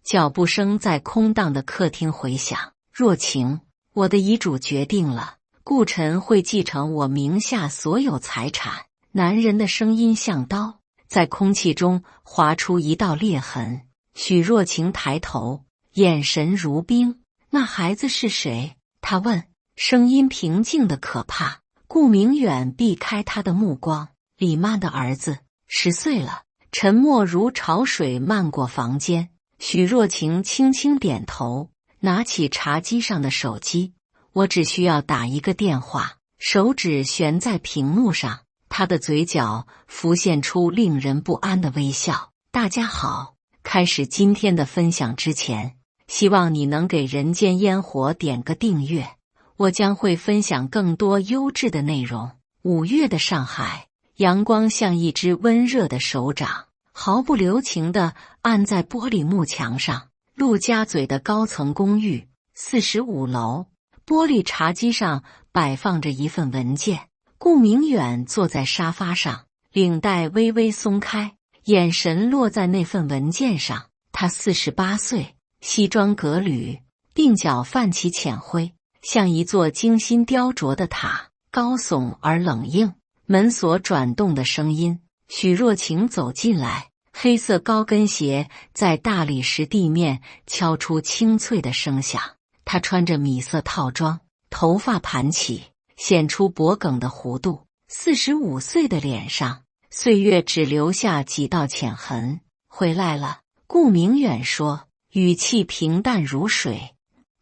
脚步声在空荡的客厅回响。若晴，我的遗嘱决定了，顾晨会继承我名下所有财产。男人的声音像刀，在空气中划出一道裂痕。许若晴抬头，眼神如冰。那孩子是谁？他问，声音平静的可怕。顾明远避开他的目光。李妈的儿子，10岁了。沉默如潮水漫过房间。许若晴轻轻点头，拿起茶几上的手机。我只需要打一个电话。手指悬在屏幕上，他的嘴角浮现出令人不安的微笑。大家好，开始今天的分享之前，希望你能给人间烟火点个订阅，我将会分享更多优质的内容。5月的上海，阳光像一只温热的手掌，毫不留情地按在玻璃幕墙上。陆家嘴的高层公寓，45楼。玻璃茶几上摆放着一份文件。顾明远坐在沙发上，领带微微松开，眼神落在那份文件上。他48岁，西装革履，鬓角泛起浅灰，像一座精心雕琢的塔，高耸而冷硬。门锁转动的声音，许若晴走进来，黑色高跟鞋在大理石地面敲出清脆的声响。她穿着米色套装，头发盘起，显出脖梗的弧度。45岁的脸上，岁月只留下几道浅痕。回来了，顾明远说，语气平淡如水。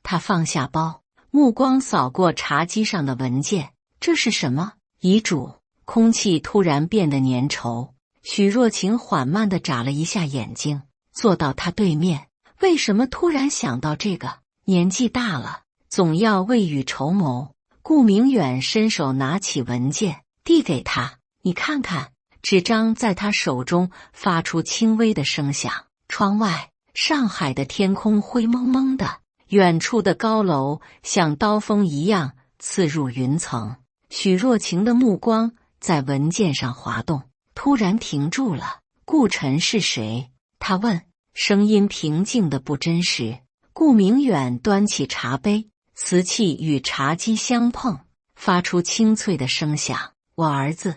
他放下包，目光扫过茶几上的文件。这是什么？遗嘱。空气突然变得粘稠。许若晴缓慢地眨了一下眼睛，坐到他对面。为什么突然想到这个？年纪大了，总要未雨绸缪。顾明远伸手拿起文件，递给他，你看看。纸张在他手中发出轻微的声响。窗外，上海的天空灰蒙蒙的，远处的高楼像刀锋一样刺入云层。许若晴的目光在文件上滑动，突然停住了。顾晨是谁？他问，声音平静的不真实。顾明远端起茶杯，瓷器与茶几相碰，发出清脆的声响。我儿子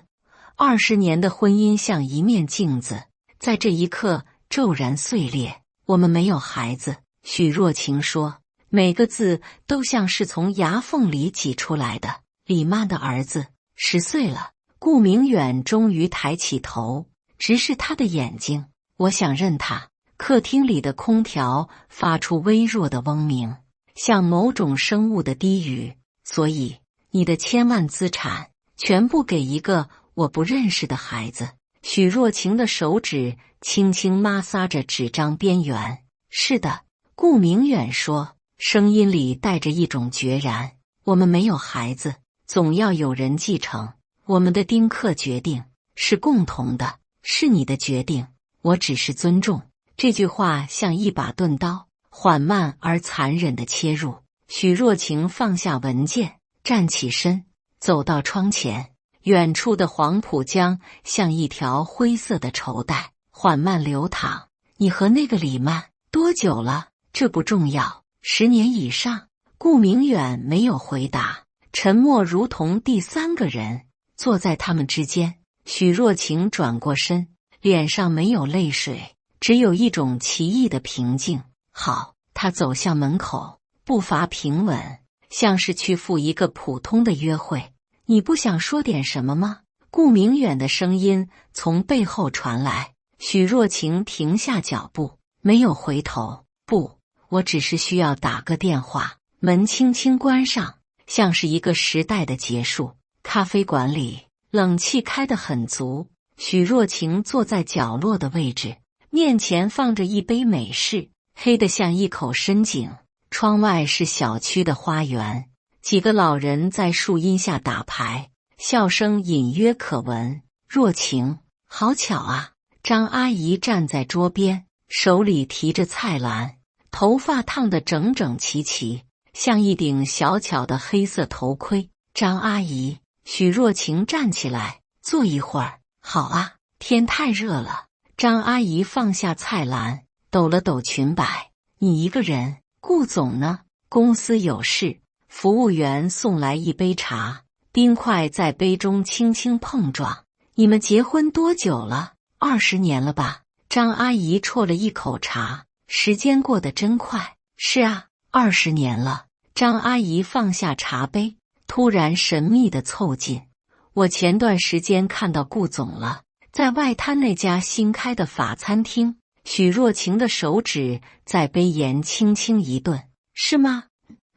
，20年的婚姻像一面镜子，在这一刻骤然碎裂。我们没有孩子，许若晴说，每个字都像是从牙缝里挤出来的。李妈的儿子，10岁了。顾明远终于抬起头，直视他的眼睛。我想认他。客厅里的空调发出微弱的嗡鸣，像某种生物的低语。所以，你的千万资产全部给一个我不认识的孩子。许若晴的手指轻轻摩挲着纸张边缘。是的，顾明远说，声音里带着一种决然。我们没有孩子，总要有人继承。我们的丁克决定是共同的，是你的决定，我只是尊重。这句话像一把钝刀，缓慢而残忍地切入。许若晴放下文件，站起身，走到窗前。远处的黄浦江像一条灰色的绸带，缓慢流淌。你和那个李曼多久了？这不重要，10年以上。顾明远没有回答，沉默如同第3个人坐在他们之间。许若晴转过身，脸上没有泪水，只有一种奇异的平静。好，他走向门口，步伐平稳，像是去赴一个普通的约会。你不想说点什么吗？顾明远的声音从背后传来。许若晴停下脚步，没有回头。不，我只是需要打个电话。门轻轻关上，像是一个时代的结束。咖啡馆里，冷气开得很足。许若晴坐在角落的位置，面前放着一杯美式，黑得像一口深井。窗外是小区的花园，几个老人在树荫下打牌，笑声隐约可闻。若晴，好巧啊！张阿姨站在桌边，手里提着菜篮，头发烫得整整齐齐，像一顶小巧的黑色头盔。张阿姨，许若晴站起来，坐一会儿。好啊，天太热了。张阿姨放下菜篮，抖了抖裙摆，你一个人？顾总呢？公司有事。服务员送来一杯茶，冰块在杯中轻轻碰撞。你们结婚多久了？20年了吧？张阿姨啜了一口茶，时间过得真快。是啊，20年了。张阿姨放下茶杯，突然神秘地凑近。我前段时间看到顾总了，在外滩那家新开的法餐厅。许若晴的手指在杯沿轻轻一顿。是吗？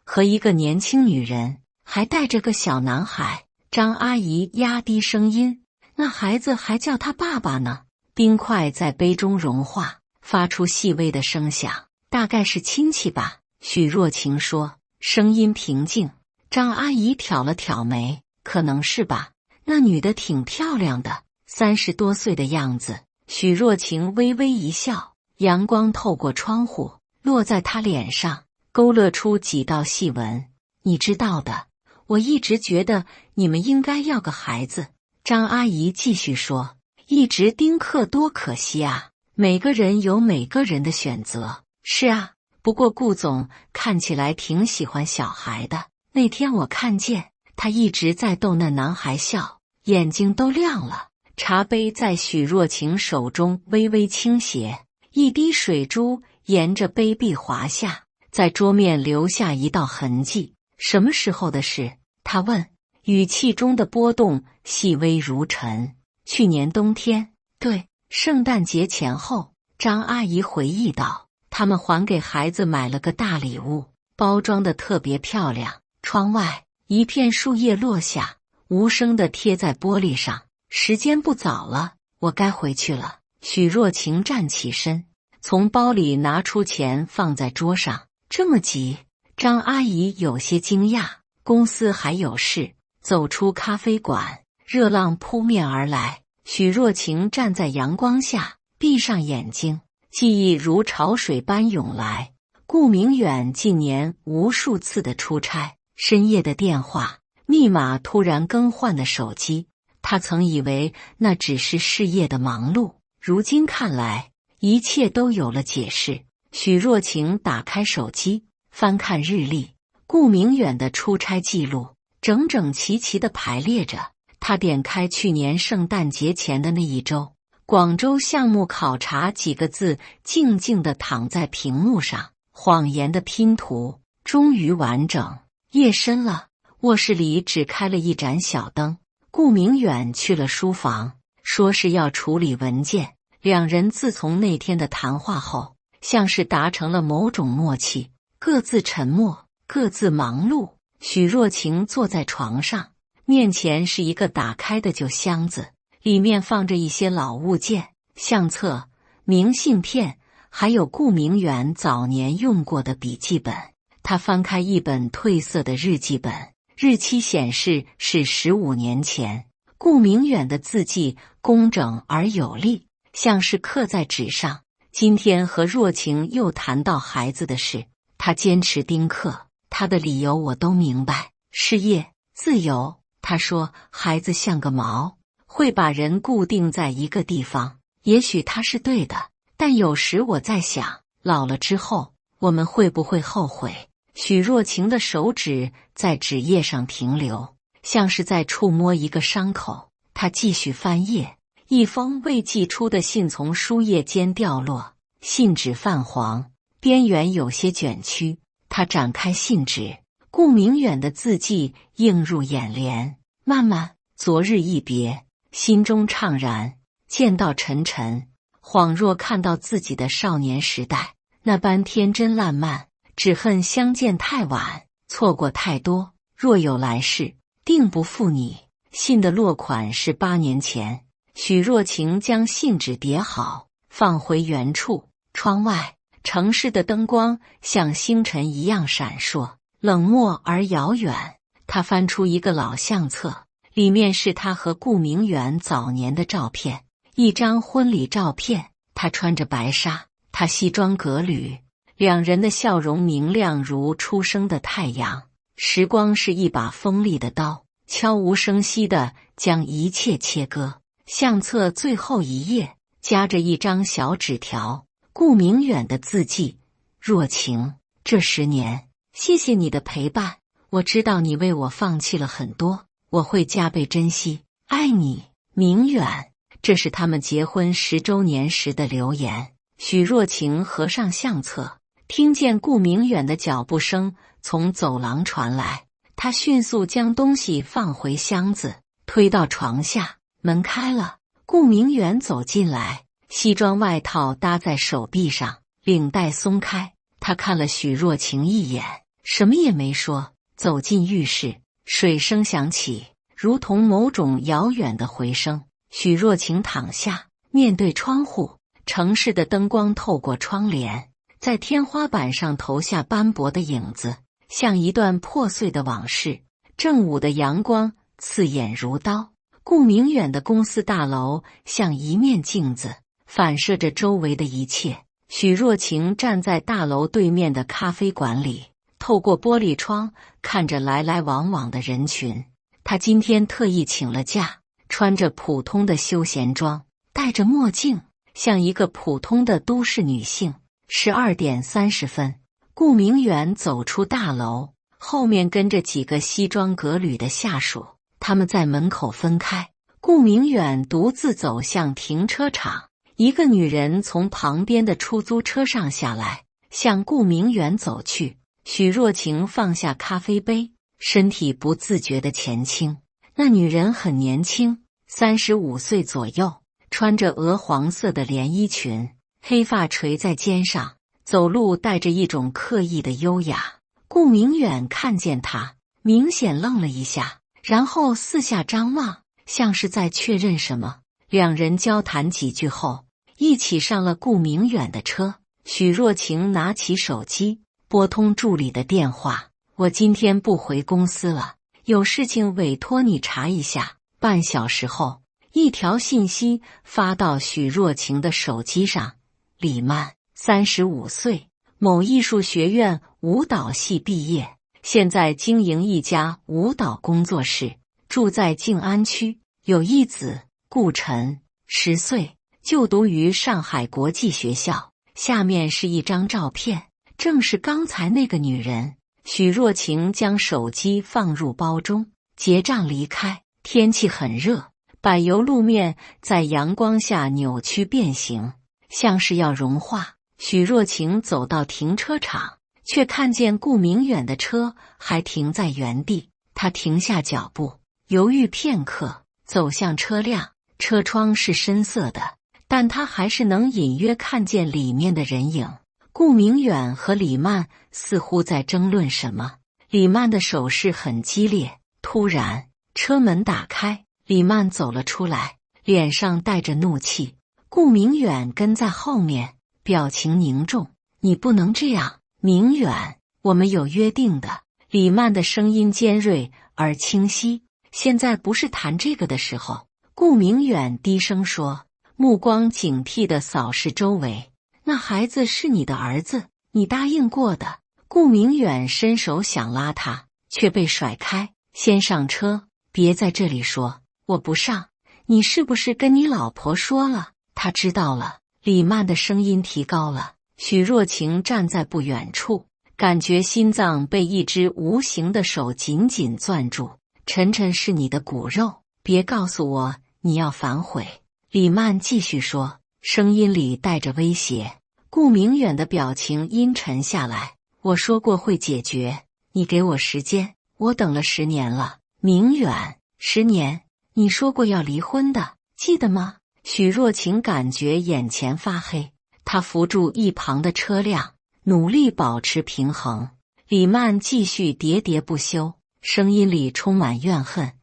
和一个年轻女人，还带着个小男孩。张阿姨压低声音，那孩子还叫他爸爸呢。冰块在杯中融化，发出细微的声响，大概是亲戚吧。许若晴说，声音平静。张阿姨挑了挑眉，可能是吧。那女的挺漂亮的，30多岁的样子。许若晴微微一笑，阳光透过窗户落在她脸上，勾勒出几道细纹。你知道的，我一直觉得你们应该要个孩子。张阿姨继续说，一直丁克多可惜啊，每个人有每个人的选择。是啊，不过顾总看起来挺喜欢小孩的，那天我看见他一直在逗那男孩笑，眼睛都亮了。茶杯在许若晴手中微微倾斜，一滴水珠沿着杯壁滑下，在桌面留下一道痕迹。什么时候的事？他问，语气中的波动细微如尘。去年冬天。对，圣诞节前后。张阿姨回忆道，他们还给孩子买了个大礼物，包装得特别漂亮。窗外一片树叶落下，无声地贴在玻璃上。时间不早了，我该回去了。许若晴站起身，从包里拿出钱放在桌上。这么急？张阿姨有些惊讶。公司还有事。走出咖啡馆，热浪扑面而来。许若晴站在阳光下，闭上眼睛，记忆如潮水般涌来。顾明远近年无数次的出差，深夜的电话，密码突然更换的手机。他曾以为那只是事业的忙碌，如今看来，一切都有了解释。许若晴打开手机，翻看日历，顾明远的出差记录整整齐齐地排列着。他点开去年圣诞节前的那一周，广州项目考察几个字静静地躺在屏幕上，谎言的拼图终于完整。夜深了，卧室里只开了一盏小灯。顾明远去了书房，说是要处理文件。两人自从那天的谈话后，像是达成了某种默契，各自沉默，各自忙碌。许若晴坐在床上，面前是一个打开的旧箱子，里面放着一些老物件，相册、明信片，还有顾明远早年用过的笔记本。他翻开一本褪色的日记本，日期显示是15年前。顾明远的字迹工整而有力，像是刻在纸上。今天和若晴又谈到孩子的事，他坚持丁克，他的理由我都明白，事业、自由。他说孩子像个锚，会把人固定在一个地方。也许他是对的，但有时我在想，老了之后我们会不会后悔？许若晴的手指在纸页上停留，像是在触摸一个伤口。他继续翻页，一封未寄出的信从书页间掉落，信纸泛黄，边缘有些卷曲。他展开信纸，顾明远的字迹映入眼帘。慢慢，昨日一别，心中怅然，见到沉沉，恍若看到自己的少年时代，那般天真烂漫。只恨相见太晚，错过太多。若有来世，定不负你。信的落款是8年前。许若晴将信纸叠好，放回原处。窗外，城市的灯光像星辰一样闪烁，冷漠而遥远。他翻出一个老相册，里面是他和顾明远早年的照片，一张婚礼照片。他穿着白纱，他西装革履，两人的笑容明亮如初升的太阳。时光是一把锋利的刀，悄无声息地将一切切割。相册最后一页夹着一张小纸条，顾明远的字迹，若晴，这10年，谢谢你的陪伴。我知道你为我放弃了很多，我会加倍珍惜。爱你，明远。这是他们结婚10周年时的留言。许若晴合上相册，听见顾明远的脚步声从走廊传来，她迅速将东西放回箱子，推到床下。门开了，顾明远走进来，西装外套搭在手臂上，领带松开。他看了许若晴一眼，什么也没说，走进浴室。水声响起，如同某种遥远的回声。许若晴躺下，面对窗户，城市的灯光透过窗帘，在天花板上投下斑驳的影子，像一段破碎的往事。正午的阳光刺眼如刀，顾明远的公司大楼像一面镜子，反射着周围的一切。许若晴站在大楼对面的咖啡馆里，透过玻璃窗看着来来往往的人群。她今天特意请了假，穿着普通的休闲装，戴着墨镜，像一个普通的都市女性。12点30分，顾明远走出大楼，后面跟着几个西装革履的下属，他们在门口分开。顾明远独自走向停车场，一个女人从旁边的出租车上下来，向顾明远走去。许若晴放下咖啡杯，身体不自觉地前倾。那女人很年轻，35岁左右，穿着鹅黄色的连衣裙，黑发垂在肩上，走路带着一种刻意的优雅。顾明远看见她，明显愣了一下，然后四下张望，像是在确认什么。两人交谈几句后，一起上了顾明远的车。许若晴拿起手机，拨通助理的电话：“我今天不回公司了，有事情委托你查一下。”半小时后，一条信息发到许若晴的手机上：李曼，35岁，某艺术学院舞蹈系毕业，现在经营一家舞蹈工作室，住在静安区，有一子，顾晨，10岁，就读于上海国际学校。下面是一张照片，正是刚才那个女人。许若晴将手机放入包中，结账离开。天气很热，柏油路面在阳光下扭曲变形，像是要融化。许若晴走到停车场，却看见顾明远的车还停在原地。他停下脚步，犹豫片刻，走向车辆。车窗是深色的，但他还是能隐约看见里面的人影。顾明远和李曼似乎在争论什么，李曼的手势很激烈。突然，车门打开，李曼走了出来，脸上带着怒气。顾明远跟在后面，表情凝重：“你不能这样，明远，我们有约定的。”李曼的声音尖锐而清晰：“现在不是谈这个的时候。”顾明远低声说，目光警惕地扫视周围：“那孩子是你的儿子，你答应过的。”顾明远伸手想拉他，却被甩开：“先上车，别在这里说。”“我不上。”“你是不是跟你老婆说了？”“她知道了。”李曼的声音提高了。许若晴站在不远处，感觉心脏被一只无形的手紧紧攥住。“晨晨是你的骨肉，别告诉我你要反悔。”李曼继续说，声音里带着威胁。顾明远的表情阴沉下来：“我说过会解决，你给我时间，我等了10年了。”“明远，10年？你说过要离婚的，记得吗？”许若晴感觉眼前发黑，她扶住一旁的车辆，努力保持平衡。李曼继续喋喋不休，声音里充满怨恨：“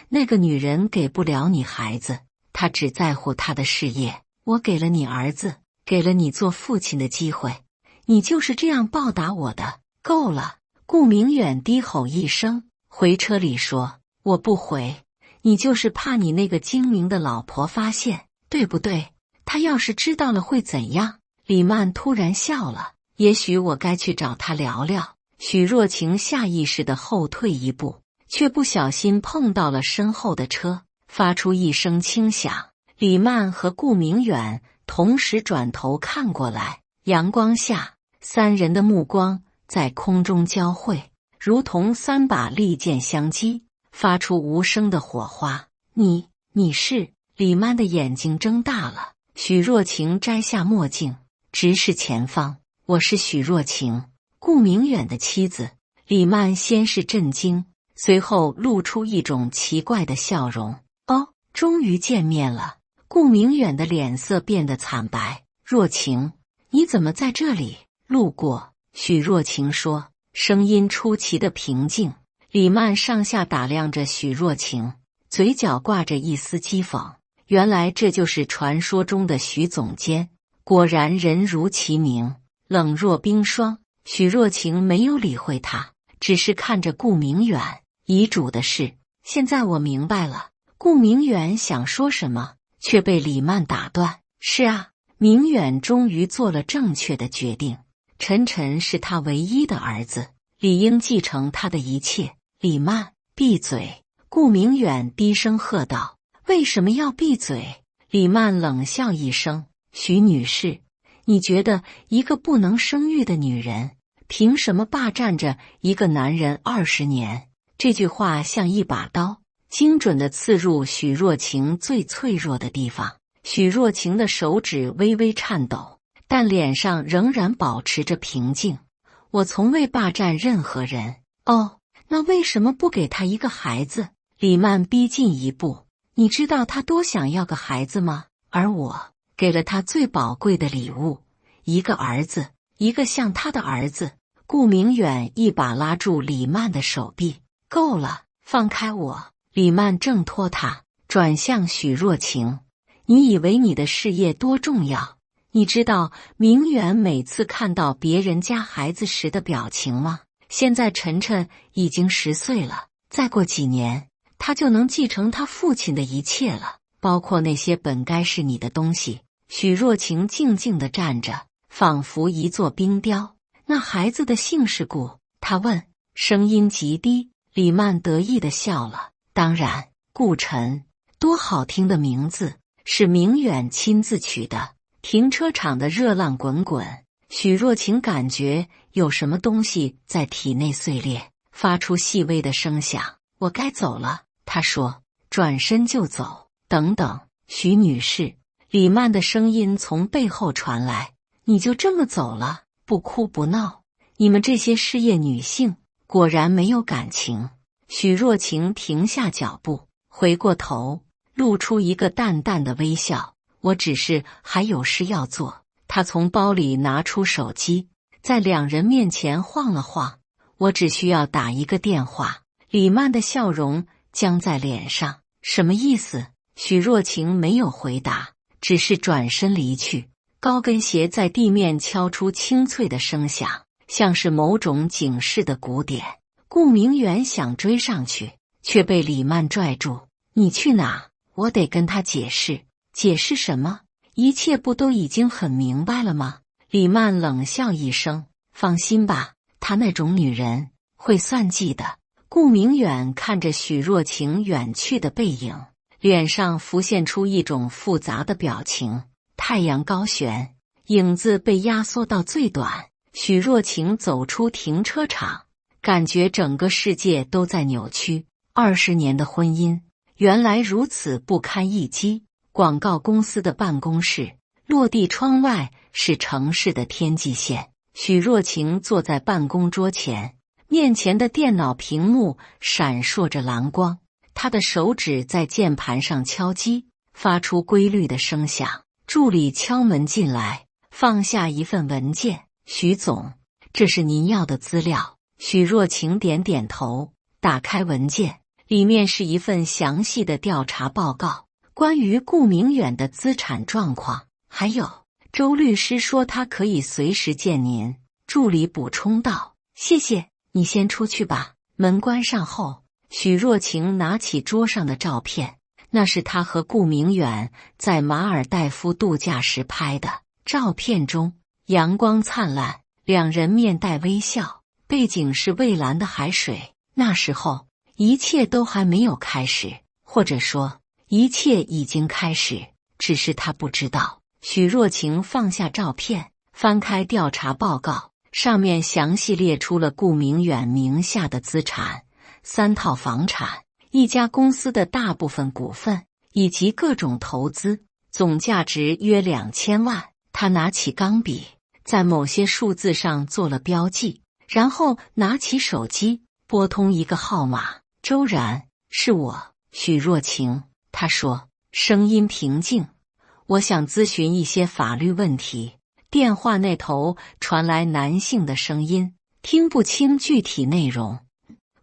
那个女人给不了你孩子，她只在乎她的事业。我给了你儿子，给了你做父亲的机会，你就是这样报答我的，够了！”顾明远低吼一声，回车里说：“我不回，你就是怕你那个精明的老婆发现，对不对？她要是知道了会怎样？”李曼突然笑了：“也许我该去找她聊聊。”许若晴下意识地后退一步，却不小心碰到了身后的车，发出一声轻响。李曼和顾明远同时转头看过来，阳光下三人的目光在空中交汇，如同三把利剑相击，发出无声的火花。你是？李曼的眼睛睁大了。许若晴摘下墨镜，直视前方。我是许若晴，顾明远的妻子。李曼先是震惊，随后露出一种奇怪的笑容。哦，终于见面了。顾明远的脸色变得惨白。若晴，你怎么在这里？路过。许若晴说，声音出奇的平静。李曼上下打量着许若晴，嘴角挂着一丝讥讽。原来这就是传说中的许总监，果然人如其名，冷若冰霜。许若晴没有理会他，只是看着顾明远。遗嘱的事，现在我明白了。顾明远想说什么，却被李曼打断。是啊，明远终于做了正确的决定。晨晨是他唯一的儿子，理应继承他的一切。李曼，闭嘴！顾明远低声喝道。为什么要闭嘴？李曼冷笑一声。许女士，你觉得一个不能生育的女人，凭什么霸占着一个男人20年？这句话像一把刀，精准地刺入许若晴最脆弱的地方。许若晴的手指微微颤抖，但脸上仍然保持着平静。我从未霸占任何人。哦，那为什么不给他一个孩子？李曼逼近一步。你知道他多想要个孩子吗？而我给了他最宝贵的礼物，一个儿子，一个像他的儿子。顾明远一把拉住李曼的手臂。够了，放开我！李曼挣脱他，转向许若晴。你以为你的事业多重要？你知道明远每次看到别人家孩子时的表情吗？现在晨晨已经10岁了，再过几年他就能继承他父亲的一切了，包括那些本该是你的东西。许若晴静静地站着，仿佛一座冰雕。那孩子的姓氏顾？他问，声音极低。李曼得意地笑了。当然，顾晨，多好听的名字，是明远亲自取的。停车场的热浪滚滚，许若晴感觉有什么东西在体内碎裂，发出细微的声响。我该走了，他说，转身就走。等等，许女士，李曼的声音从背后传来，你就这么走了？不哭不闹？你们这些事业女性果然没有感情。许若晴停下脚步，回过头，露出一个淡淡的微笑。我只是还有事要做。他从包里拿出手机，在两人面前晃了晃。我只需要打一个电话。李曼的笑容僵在脸上。什么意思？许若晴没有回答，只是转身离去。高跟鞋在地面敲出清脆的声响，像是某种警示的鼓点。顾明远想追上去，却被李曼拽住。你去哪？我得跟他解释。解释什么？一切不都已经很明白了吗？李曼冷笑一声。放心吧，她那种女人会算计的。顾明远看着许若晴远去的背影，脸上浮现出一种复杂的表情。太阳高悬，影子被压缩到最短。许若晴走出停车场，感觉整个世界都在扭曲。20年的婚姻，原来如此不堪一击。广告公司的办公室，落地窗外是城市的天际线。许若晴坐在办公桌前，面前的电脑屏幕闪烁着蓝光，她的手指在键盘上敲击，发出规律的声响。助理敲门进来，放下一份文件。许总，这是您要的资料。许若晴点点头，打开文件，里面是一份详细的调查报告，关于顾明远的资产状况，还有周律师说他可以随时见您。助理补充道，谢谢，你先出去吧。门关上后，许若晴拿起桌上的照片，那是他和顾明远在马尔代夫度假时拍的。照片中阳光灿烂，两人面带微笑，背景是蔚蓝的海水。那时候一切都还没有开始，或者说一切已经开始，只是他不知道。许若晴放下照片，翻开调查报告，上面详细列出了顾明远名下的资产：3套房产、一家公司的大部分股份以及各种投资，总价值约2000万。他拿起钢笔，在某些数字上做了标记，然后拿起手机拨通一个号码。周然，是我，许若晴。他说，声音平静。我想咨询一些法律问题。电话那头传来男性的声音，听不清具体内容。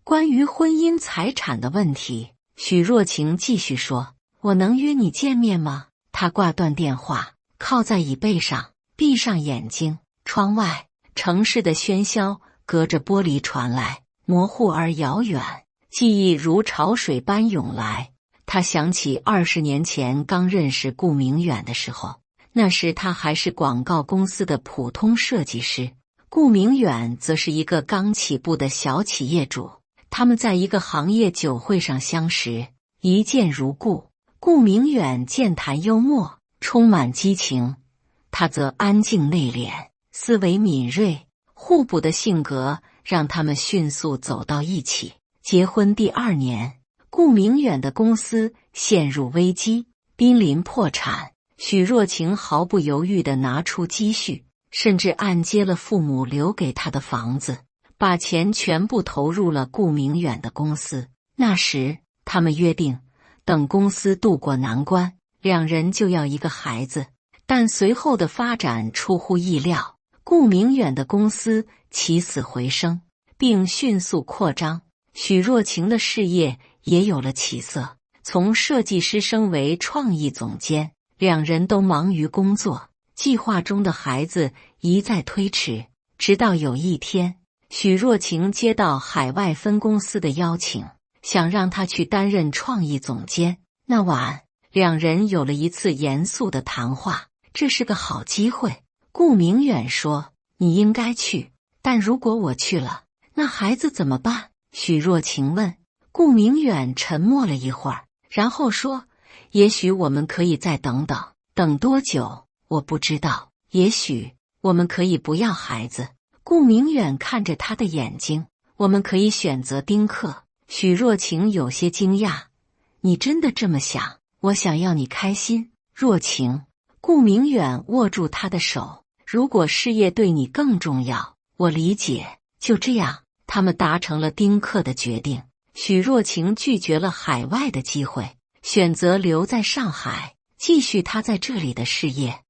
关于婚姻财产的问题，许若晴继续说，我能约你见面吗？他挂断电话，靠在椅背上，闭上眼睛。窗外，城市的喧嚣隔着玻璃传来，模糊而遥远，记忆如潮水般涌来。他想起20年前刚认识顾明远的时候，那时他还是广告公司的普通设计师，顾明远则是一个刚起步的小企业主。他们在一个行业酒会上相识，一见如故。顾明远健谈幽默，充满激情，他则安静内敛，思维敏锐。互补的性格让他们迅速走到一起。结婚第2年，顾明远的公司陷入危机，濒临破产。许若晴毫不犹豫地拿出积蓄，甚至按揭了父母留给他的房子，把钱全部投入了顾明远的公司。那时，他们约定，等公司渡过难关，2人就要一个孩子。但随后的发展出乎意料，顾明远的公司起死回生，并迅速扩张。许若晴的事业也有了起色，从设计师升为创意总监。2人都忙于工作，计划中的孩子一再推迟，直到有一天，许若晴接到海外分公司的邀请，想让他去担任创意总监。那晚，2人有了一次严肃的谈话。这是个好机会，顾明远说，你应该去，但如果我去了，那孩子怎么办？许若晴问。顾明远沉默了一会儿，然后说，也许我们可以再等等。等多久我不知道，也许我们可以不要孩子。顾明远看着他的眼睛，我们可以选择丁克。许若晴有些惊讶，你真的这么想？我想要你开心，若晴。顾明远握住他的手，如果事业对你更重要，我理解。就这样，他们达成了丁克的决定。许若晴拒绝了海外的机会，选择留在上海，继续他在这里的事业。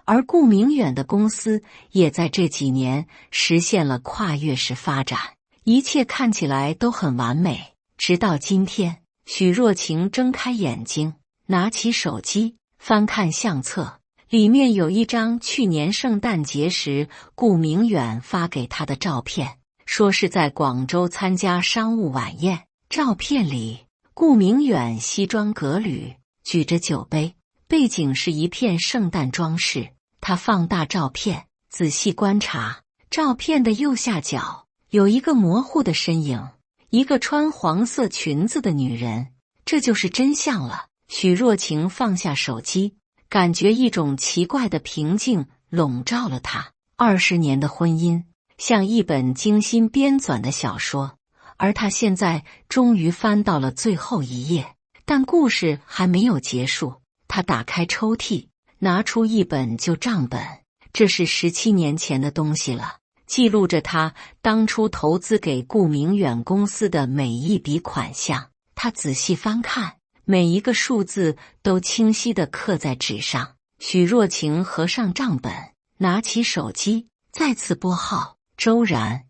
而顾明远的公司也在这几年实现了跨越式发展，一切看起来都很完美。直到今天，许若晴睁开眼睛，拿起手机，翻看相册，里面有一张去年圣诞节时顾明远发给他的照片，说是在广州参加商务晚宴。照片里，顾明远西装革履，举着酒杯，背景是一片圣诞装饰。他放大照片，仔细观察，照片的右下角有一个模糊的身影，一个穿黄色裙子的女人。这就是真相了。许若晴放下手机，感觉一种奇怪的平静笼罩了她。20年的婚姻像一本精心编纂的小说，而她现在终于翻到了最后一页，但故事还没有结束。她打开抽屉，拿出一本旧账本，这是17年前的东西了，记录着她当初投资给顾明远公司的每一笔款项。她仔细翻看，每一个数字都清晰地刻在纸上。许若晴合上账本，拿起手机，再次拨号。周然，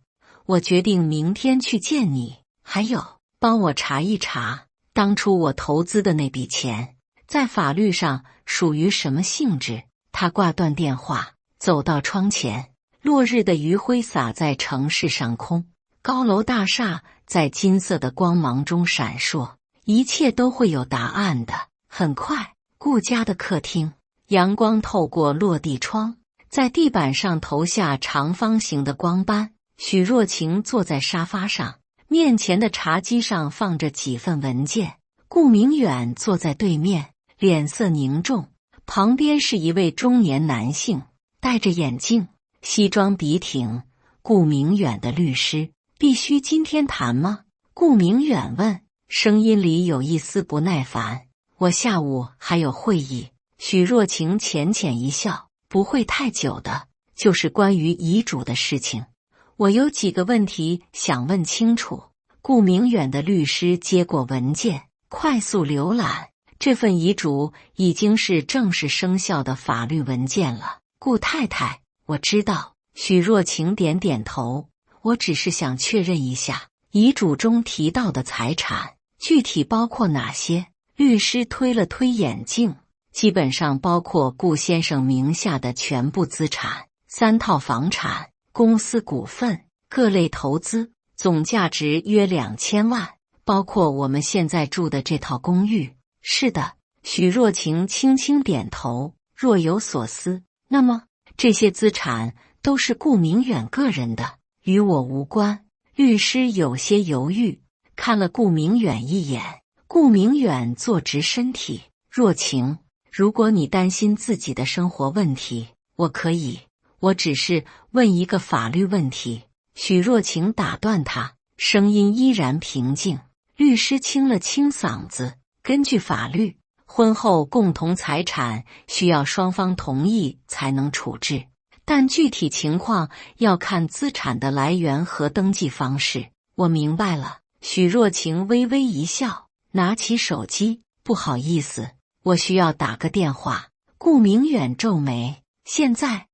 我决定明天去见你。还有，帮我查一查，当初我投资的那笔钱，在法律上属于什么性质？他挂断电话，走到窗前。落日的余晖洒在城市上空，高楼大厦在金色的光芒中闪烁，一切都会有答案的。很快，顾家的客厅，阳光透过落地窗，在地板上投下长方形的光斑。许若晴坐在沙发上，面前的茶几上放着几份文件。顾明远坐在对面，脸色凝重，旁边是一位中年男性，戴着眼镜，西装笔挺，顾明远的律师。必须今天谈吗？顾明远问，声音里有一丝不耐烦。我下午还有会议。许若晴浅浅一笑，不会太久的，就是关于遗嘱的事情。我有几个问题想问清楚。顾明远的律师接过文件，快速浏览。这份遗嘱已经是正式生效的法律文件了。顾太太，我知道。许若晴点点头。我只是想确认一下，遗嘱中提到的财产具体包括哪些？律师推了推眼镜，基本上包括顾先生名下的全部资产，3套房产、公司股份、各类投资，总价值约2000万，包括我们现在住的这套公寓。是的，许若晴轻轻点头，若有所思。那么，这些资产都是顾明远个人的，与我无关。律师有些犹豫，看了顾明远一眼。顾明远坐直身体，若晴，如果你担心自己的生活问题，我可以，我只是问一个法律问题。许若晴打断他，声音依然平静。律师清了清嗓子，根据法律，婚后共同财产需要双方同意才能处置，但具体情况要看资产的来源和登记方式。我明白了。许若晴微微一笑，拿起手机，不好意思，我需要打个电话。顾明远皱眉，现在？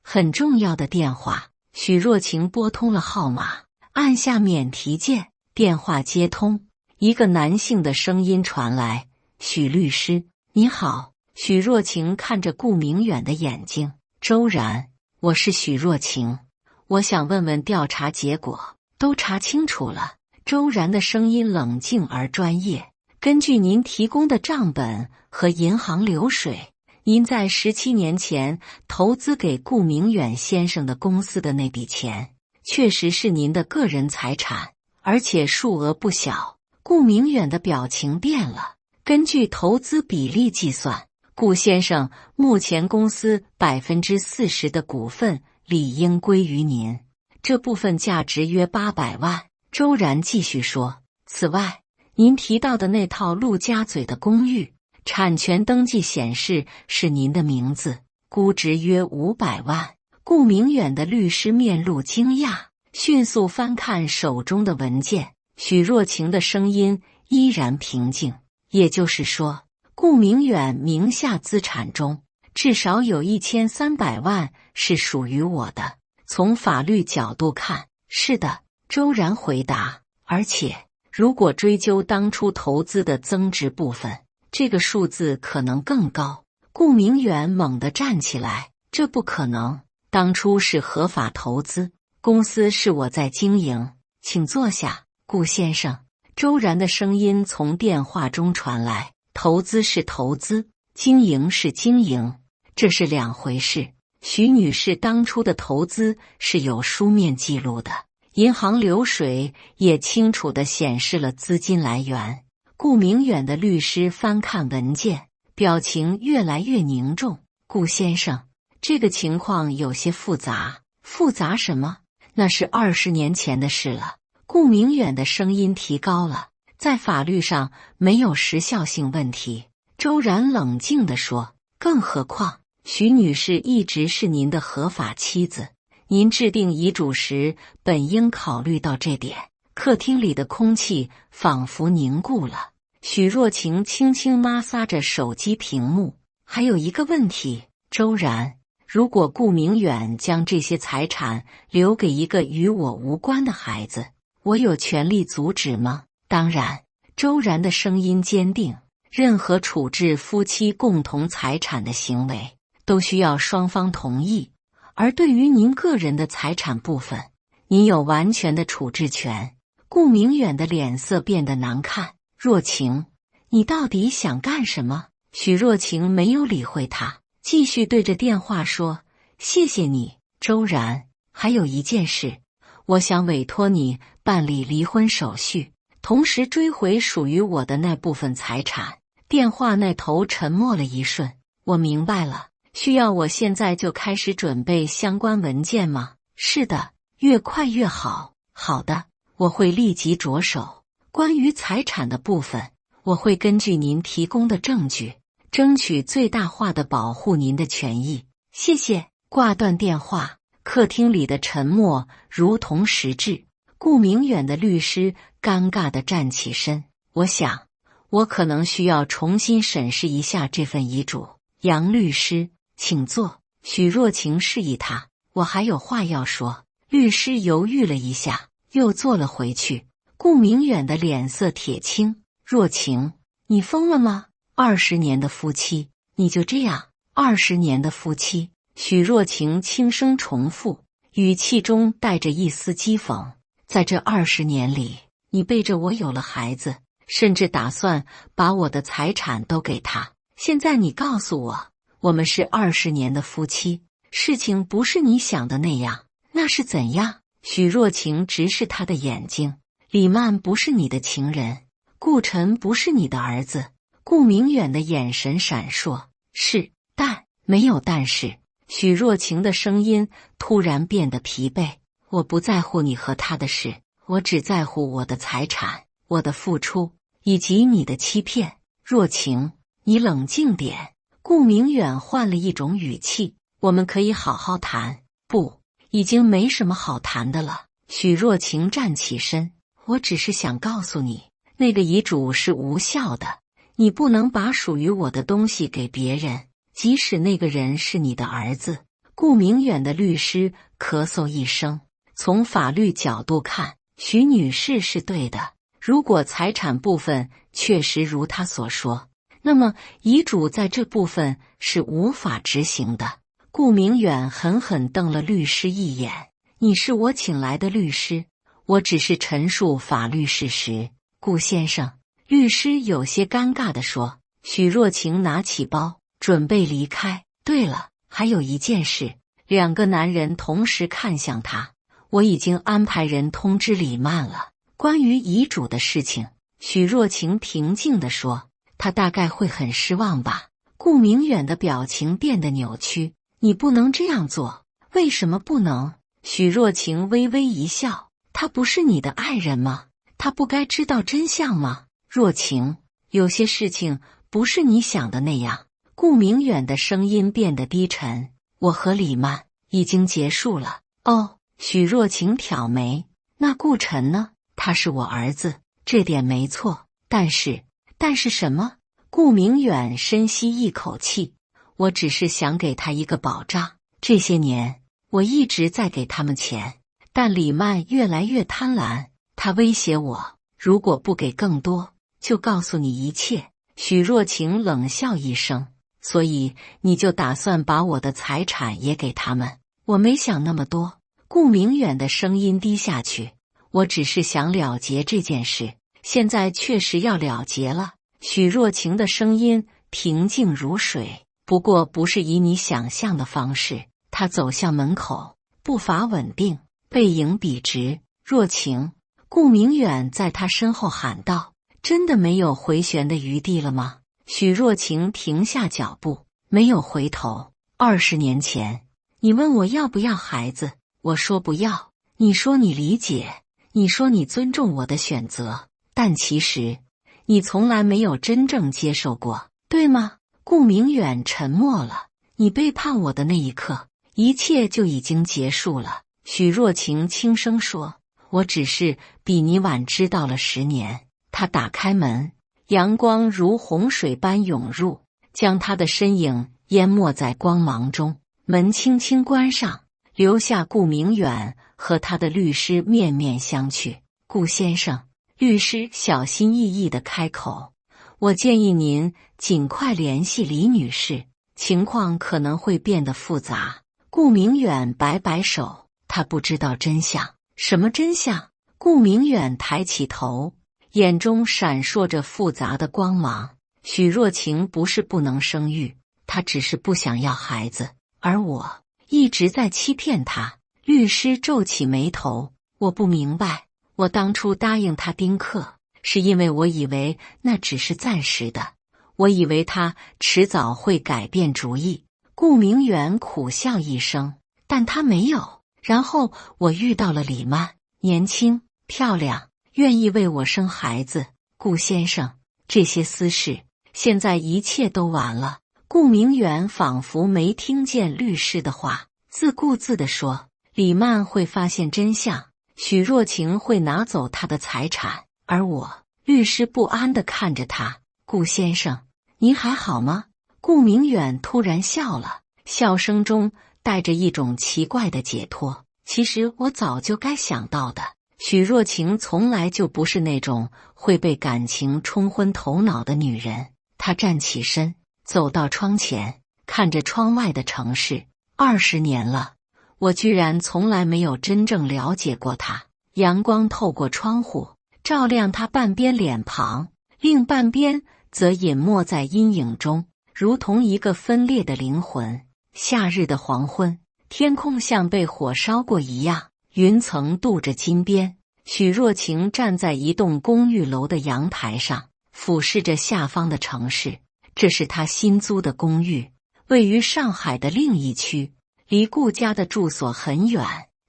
很重要的电话。许若晴拨通了号码，按下免提键，电话接通，一个男性的声音传来：许律师，你好。许若晴看着顾明远的眼睛，周然，我是许若晴，我想问问调查结果，都查清楚了。周然的声音冷静而专业。根据您提供的账本和银行流水，您在17年前投资给顾明远先生的公司的那笔钱，确实是您的个人财产，而且数额不小。顾明远的表情变了。根据投资比例计算，顾先生目前公司40%的股份理应归于您，这部分价值约800万。周然继续说，此外，您提到的那套陆家嘴的公寓，产权登记显示是您的名字，估值约500万。顾明远的律师面露惊讶，迅速翻看手中的文件。许若晴的声音依然平静。也就是说，顾明远名下资产中，至少有1300万是属于我的。从法律角度看，是的，周然回答。而且，如果追究当初投资的增值部分，这个数字可能更高。顾明远猛地站起来，这不可能，当初是合法投资，公司是我在经营，请坐下，顾先生。周然的声音从电话中传来，投资是投资，经营是经营，这是两回事。许女士当初的投资是有书面记录的，银行流水也清楚地显示了资金来源。顾明远的律师翻看文件，表情越来越凝重。顾先生，这个情况有些复杂。复杂什么？那是20年前的事了。顾明远的声音提高了，在法律上没有时效性问题。周然冷静地说，更何况许女士一直是您的合法妻子，您制定遗嘱时本应考虑到这点。客厅里的空气仿佛凝固了。许若晴轻轻摩挲着手机屏幕。还有一个问题，周然，如果顾明远将这些财产留给一个与我无关的孩子，我有权利阻止吗？当然。周然的声音坚定，任何处置夫妻共同财产的行为都需要双方同意，而对于您个人的财产部分，您有完全的处置权。顾明远的脸色变得难看。若晴，你到底想干什么？许若晴没有理会他，继续对着电话说，谢谢你，周然，还有一件事，我想委托你办理离婚手续，同时追回属于我的那部分财产。电话那头沉默了一瞬。我明白了，需要我现在就开始准备相关文件吗？是的。越快越好。好的，我会立即着手。关于财产的部分，我会根据您提供的证据，争取最大化的保护您的权益。谢谢。挂断电话，客厅里的沉默如同实质。顾明远的律师尴尬地站起身。我想，我可能需要重新审视一下这份遗嘱。杨律师，请坐。许若晴示意他，我还有话要说。律师犹豫了一下，又坐了回去。顾明远的脸色铁青。若晴，你疯了吗？20年的夫妻，你就这样？20年的夫妻？许若晴轻声重复，语气中带着一丝讥讽。在这20年里，你背着我有了孩子，甚至打算把我的财产都给他。现在你告诉我，我们是20年的夫妻，事情不是你想的那样，那是怎样？许若晴直视他的眼睛。李曼不是你的情人，顾晨不是你的儿子。顾明远的眼神闪烁。是，但没有但是。许若晴的声音突然变得疲惫。我不在乎你和他的事，我只在乎我的财产、我的付出以及你的欺骗。若晴，你冷静点。顾明远换了一种语气。我们可以好好谈。不，已经没什么好谈的了。许若晴站起身。我只是想告诉你，那个遗嘱是无效的，你不能把属于我的东西给别人，即使那个人是你的儿子。顾明远的律师咳嗽一声。从法律角度看，许女士是对的。如果财产部分确实如她所说，那么遗嘱在这部分是无法执行的。顾明远狠狠瞪了律师一眼。你是我请来的律师，我只是陈述法律事实。顾先生，律师有些尴尬地说。许若晴拿起包，准备离开。对了，还有一件事。2个男人同时看向他。我已经安排人通知李曼了，关于遗嘱的事情。许若晴平静地说。他大概会很失望吧。顾明远的表情变得扭曲。你不能这样做。为什么不能？许若晴微微一笑。他不是你的爱人吗？他不该知道真相吗？若晴，有些事情不是你想的那样。顾明远的声音变得低沉。我和李曼已经结束了。哦，许若晴挑眉。那顾晨呢？他是我儿子，这点没错。但是什么？顾明远深吸一口气。我只是想给他一个保障。这些年，我一直在给他们钱，但李曼越来越贪婪。他威胁我，如果不给更多，就告诉你一切。许若晴冷笑一声。所以你就打算把我的财产也给他们？我没想那么多。顾明远的声音低下去。我只是想了结这件事，现在确实要了结了。许若晴的声音平静如水，不过不是以你想象的方式。他走向门口，步伐稳定，背影笔直。若晴，顾明远在他身后喊道。真的没有回旋的余地了吗？许若晴停下脚步，没有回头。20年前，你问我要不要孩子，我说不要。你说你理解，你说你尊重我的选择，但其实你从来没有真正接受过，对吗？顾明远沉默了。你背叛我的那一刻，一切就已经结束了。许若晴轻声说。我只是比你晚知道了10年。他打开门，阳光如洪水般涌入，将他的身影淹没在光芒中。门轻轻关上，留下顾明远和他的律师面面相觑。顾先生，律师小心翼翼地开口，我建议您尽快联系李女士，情况可能会变得复杂。顾明远摆摆手，他不知道真相。什么真相？顾明远抬起头，眼中闪烁着复杂的光芒。许若晴不是不能生育，她只是不想要孩子，而我一直在欺骗她。律师皱起眉头，我不明白，我当初答应他丁克，是因为我以为那只是暂时的，我以为他迟早会改变主意。顾明远苦笑一声，但他没有。然后我遇到了李曼，年轻漂亮，愿意为我生孩子。顾先生，这些私事，现在一切都完了。顾明远仿佛没听见律师的话，自顾自地说：李曼会发现真相，许若晴会拿走他的财产，而我……律师不安地看着他。顾先生，您还好吗？顾明远突然笑了，笑声中带着一种奇怪的解脱。其实我早就该想到的，许若晴从来就不是那种会被感情冲昏头脑的女人。她站起身，走到窗前，看着窗外的城市。20年了，我居然从来没有真正了解过她。阳光透过窗户，照亮她半边脸庞，另半边则隐没在阴影中，如同一个分裂的灵魂。夏日的黄昏，天空像被火烧过一样，云层镀着金边。许若晴站在一栋公寓楼的阳台上，俯视着下方的城市。这是她新租的公寓，位于上海的另一区，离顾家的住所很远。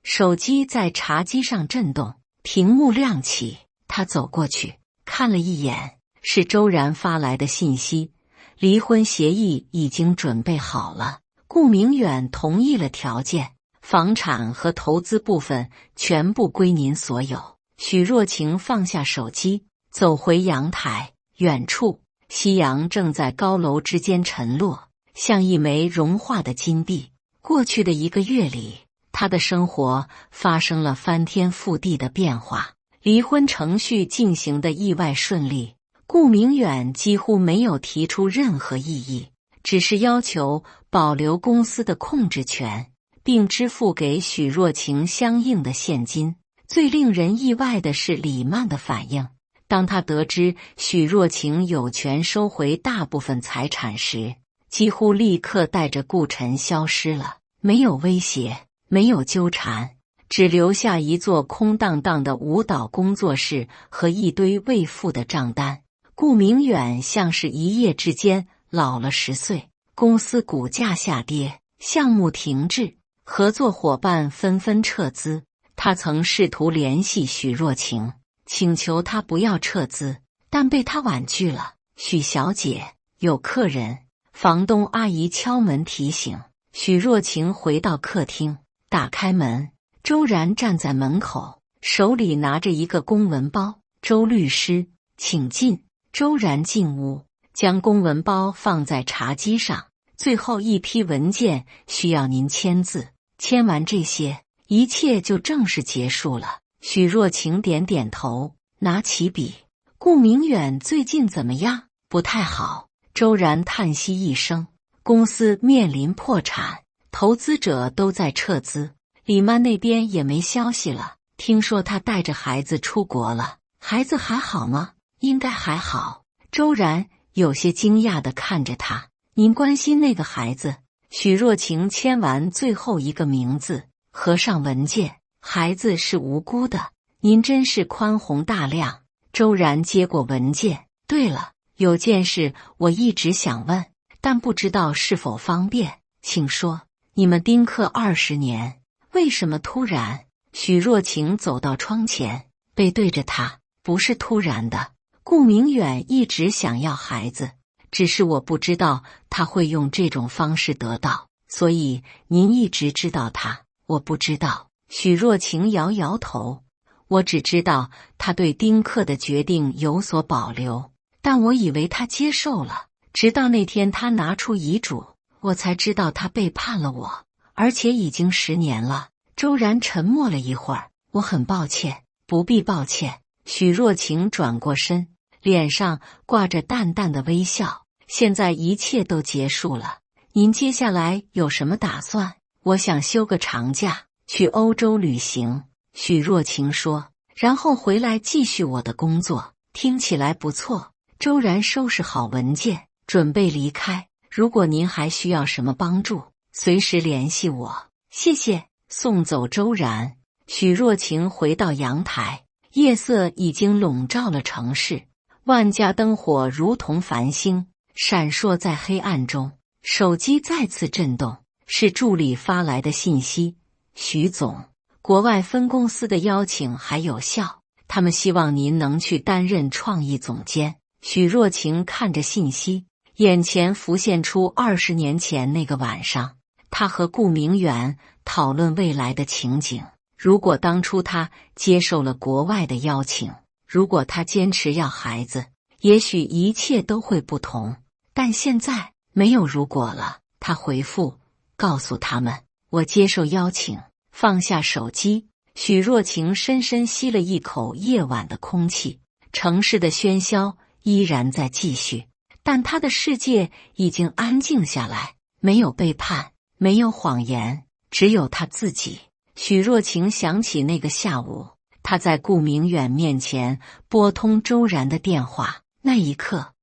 手机在茶几上震动，屏幕亮起。她走过去，看了一眼，是周然发来的信息：离婚协议已经准备好了，顾明远同意了条件，房产和投资部分全部归您所有。许若晴放下手机，走回阳台。远处，夕阳正在高楼之间沉落，像一枚融化的金币。过去的1个月里，她的生活发生了翻天覆地的变化。离婚程序进行得意外顺利，顾明远几乎没有提出任何异议，只是要求保留公司的控制权，并支付给许若晴相应的现金。最令人意外的是李曼的反应。当他得知许若晴有权收回大部分财产时，几乎立刻带着顾晨消失了，没有威胁，没有纠缠，只留下一座空荡荡的舞蹈工作室和一堆未付的账单。顾明远像是一夜之间老了10岁，公司股价下跌，项目停滞，合作伙伴纷纷撤资。他曾试图联系许若晴，请求她不要撤资，但被她婉拒了。许小姐，有客人。房东阿姨敲门提醒。许若晴回到客厅，打开门，周然站在门口，手里拿着一个公文包。周律师，请进。周然进屋，将公文包放在茶几上。最后一批文件需要您签字，签完这些，一切就正式结束了。许若晴点点头，拿起笔。顾明远最近怎么样？不太好。周然叹息一声，公司面临破产，投资者都在撤资，李曼那边也没消息了。听说他带着孩子出国了，孩子还好吗？应该还好。周然有些惊讶地看着他，您关心那个孩子？许若晴签完最后一个名字，合上文件。孩子是无辜的，您真是宽宏大量。周然接过文件，对了，有件事我一直想问，但不知道是否方便，请说。你们丁克20年，为什么突然？许若晴走到窗前，背对着他。不是突然的，顾明远一直想要孩子，只是我不知道他会用这种方式得到，所以您一直知道他。我不知道。许若晴摇摇头，我只知道他对丁克的决定有所保留，但我以为他接受了，直到那天他拿出遗嘱，我才知道他背叛了我，而且已经10年了。周然沉默了一会儿，我很抱歉。不必抱歉。许若晴转过身，脸上挂着淡淡的微笑。现在一切都结束了，您接下来有什么打算？我想休个长假，去欧洲旅行。许若晴说，然后回来继续我的工作。听起来不错。周然收拾好文件，准备离开。如果您还需要什么帮助，随时联系我。谢谢。送走周然，许若晴回到阳台。夜色已经笼罩了城市，万家灯火如同繁星，闪烁在黑暗中。手机再次震动，是助理发来的信息。许总，国外分公司的邀请还有效，他们希望您能去担任创意总监。许若晴看着信息，眼前浮现出20年前那个晚上，他和顾明远讨论未来的情景。如果当初他接受了国外的邀请，如果他坚持要孩子，也许一切都会不同。但现在没有如果了。他回复，告诉他们，我接受邀请。放下手机，许若晴深深吸了一口夜晚的空气。城市的喧嚣依然在继续，但他的世界已经安静下来，没有背叛，没有谎言，只有他自己。许若晴想起那个下午，他在顾明远面前拨通周然的电话，那一刻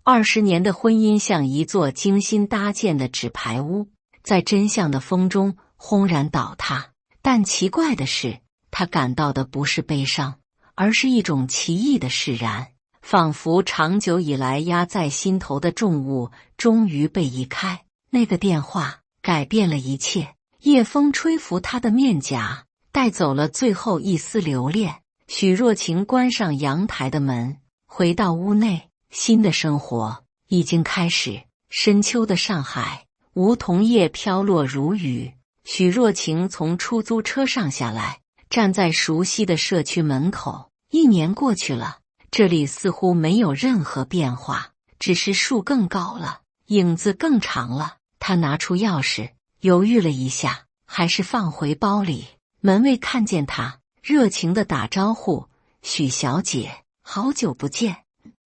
，20年的婚姻像一座精心搭建的纸牌屋，在真相的风中轰然倒塌。但奇怪的是，他感到的不是悲伤，而是一种奇异的释然，仿佛长久以来压在心头的重物终于被移开。那个电话改变了一切，夜风吹拂他的面颊，带走了最后一丝留恋。许若晴关上阳台的门，回到屋内，新的生活已经开始。深秋的上海，梧桐叶飘落如雨。许若晴从出租车上下来，站在熟悉的社区门口。1年过去了，这里似乎没有任何变化，只是树更高了，影子更长了。他拿出钥匙，犹豫了一下，还是放回包里。门卫看见他，热情地打招呼，许小姐，好久不见。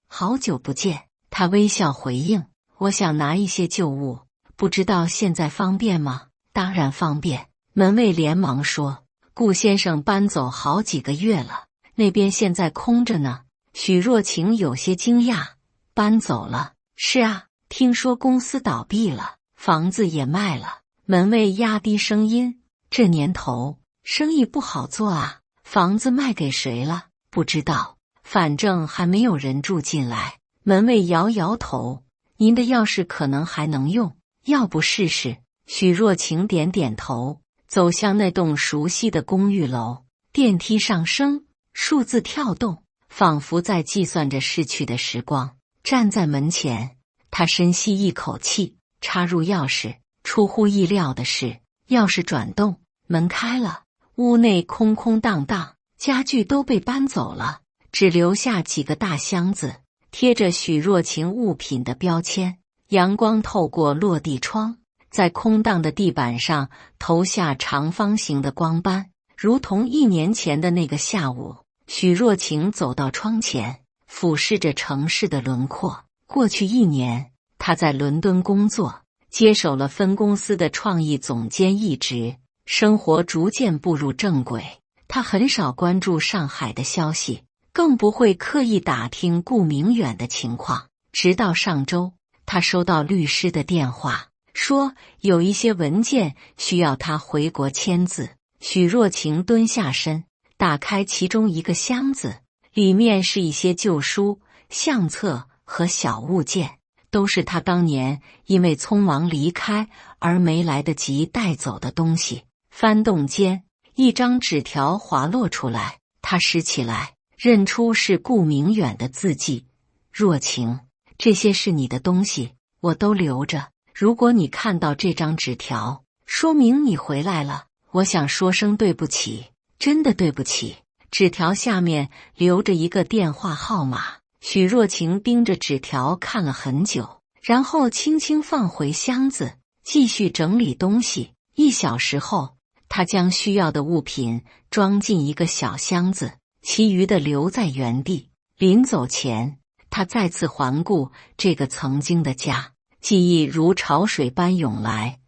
好久不见。他微笑回应，我想拿一些旧物，不知道现在方便吗？当然方便。门卫连忙说，顾先生搬走好几个月了，那边现在空着呢。许若晴有些惊讶，搬走了？是啊，听说公司倒闭了，房子也卖了。门卫压低声音，这年头生意不好做啊。房子卖给谁了？不知道，反正还没有人住进来。门卫摇摇头，您的钥匙可能还能用，要不试试？许若晴点点头，走向那栋熟悉的公寓楼。电梯上升，数字跳动，仿佛在计算着逝去的时光。站在门前，他深吸一口气，插入钥匙。出乎意料的是，钥匙转动，门开了。屋内空空荡荡，家具都被搬走了，只留下几个大箱子，贴着许若晴物品的标签。阳光透过落地窗，在空荡的地板上投下长方形的光斑，如同1年前的那个下午。许若晴走到窗前，俯视着城市的轮廓。过去1年，她在伦敦工作，接手了分公司的创意总监一职，生活逐渐步入正轨。她很少关注上海的消息，更不会刻意打听顾明远的情况。直到上周，她收到律师的电话，说有一些文件需要他回国签字。许若晴蹲下身，打开其中一个箱子，里面是一些旧书、相册和小物件，都是他当年因为匆忙离开而没来得及带走的东西。翻动间，一张纸条滑落出来，他拾起来，认出是顾明远的字迹。若晴，这些是你的东西，我都留着。如果你看到这张纸条，说明你回来了，我想说声对不起，真的对不起。纸条下面留着一个电话号码。许若晴盯着纸条看了很久，然后轻轻放回箱子，继续整理东西。1小时后，她将需要的物品装进一个小箱子，其余的留在原地。临走前，她再次环顾这个曾经的家，记忆如潮水般涌来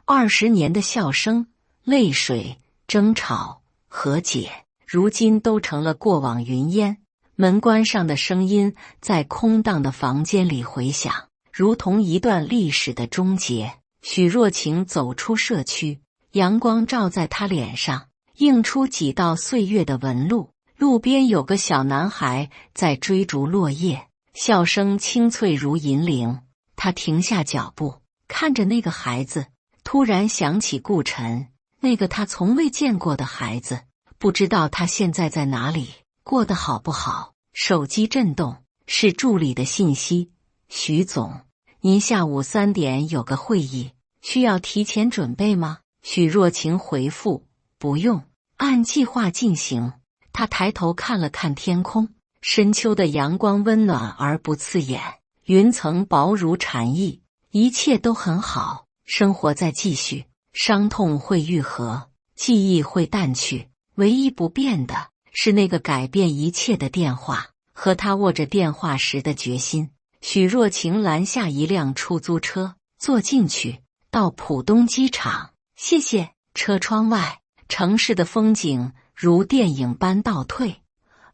，20年的笑声、泪水、争吵、和解，如今都成了过往云烟。门关上的声音在空荡的房间里回响，如同一段历史的终结。许若晴走出社区，阳光照在她脸上，映出几道岁月的纹路。路边有个小男孩在追逐落叶，笑声清脆如银铃。他停下脚步，看着那个孩子，突然想起顾晨，那个他从未见过的孩子，不知道他现在在哪里，过得好不好。手机震动，是助理的信息：徐总，您下午3点有个会议，需要提前准备吗？许若晴回复：不用，按计划进行。他抬头看了看天空，深秋的阳光温暖而不刺眼，云层薄如蝉翼，一切都很好。生活在继续，伤痛会愈合，记忆会淡去，唯一不变的是那个改变一切的电话和他握着电话时的决心。许若晴拦下一辆出租车，坐进去，到浦东机场。谢谢。车窗外，城市的风景如电影般倒退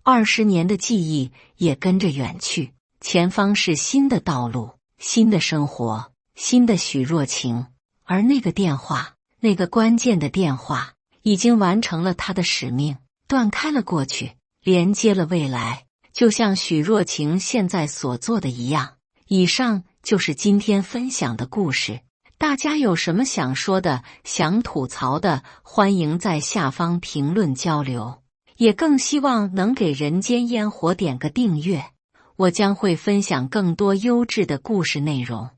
，20年的记忆也跟着远去。前方是新的道路，新的生活，新的许若晴。而那个电话，那个关键的电话，已经完成了他的使命，断开了过去，连接了未来，就像许若晴现在所做的一样。以上就是今天分享的故事。大家有什么想说的、想吐槽的，欢迎在下方评论交流。也更希望能给人间烟火点个订阅，我将会分享更多优质的故事内容。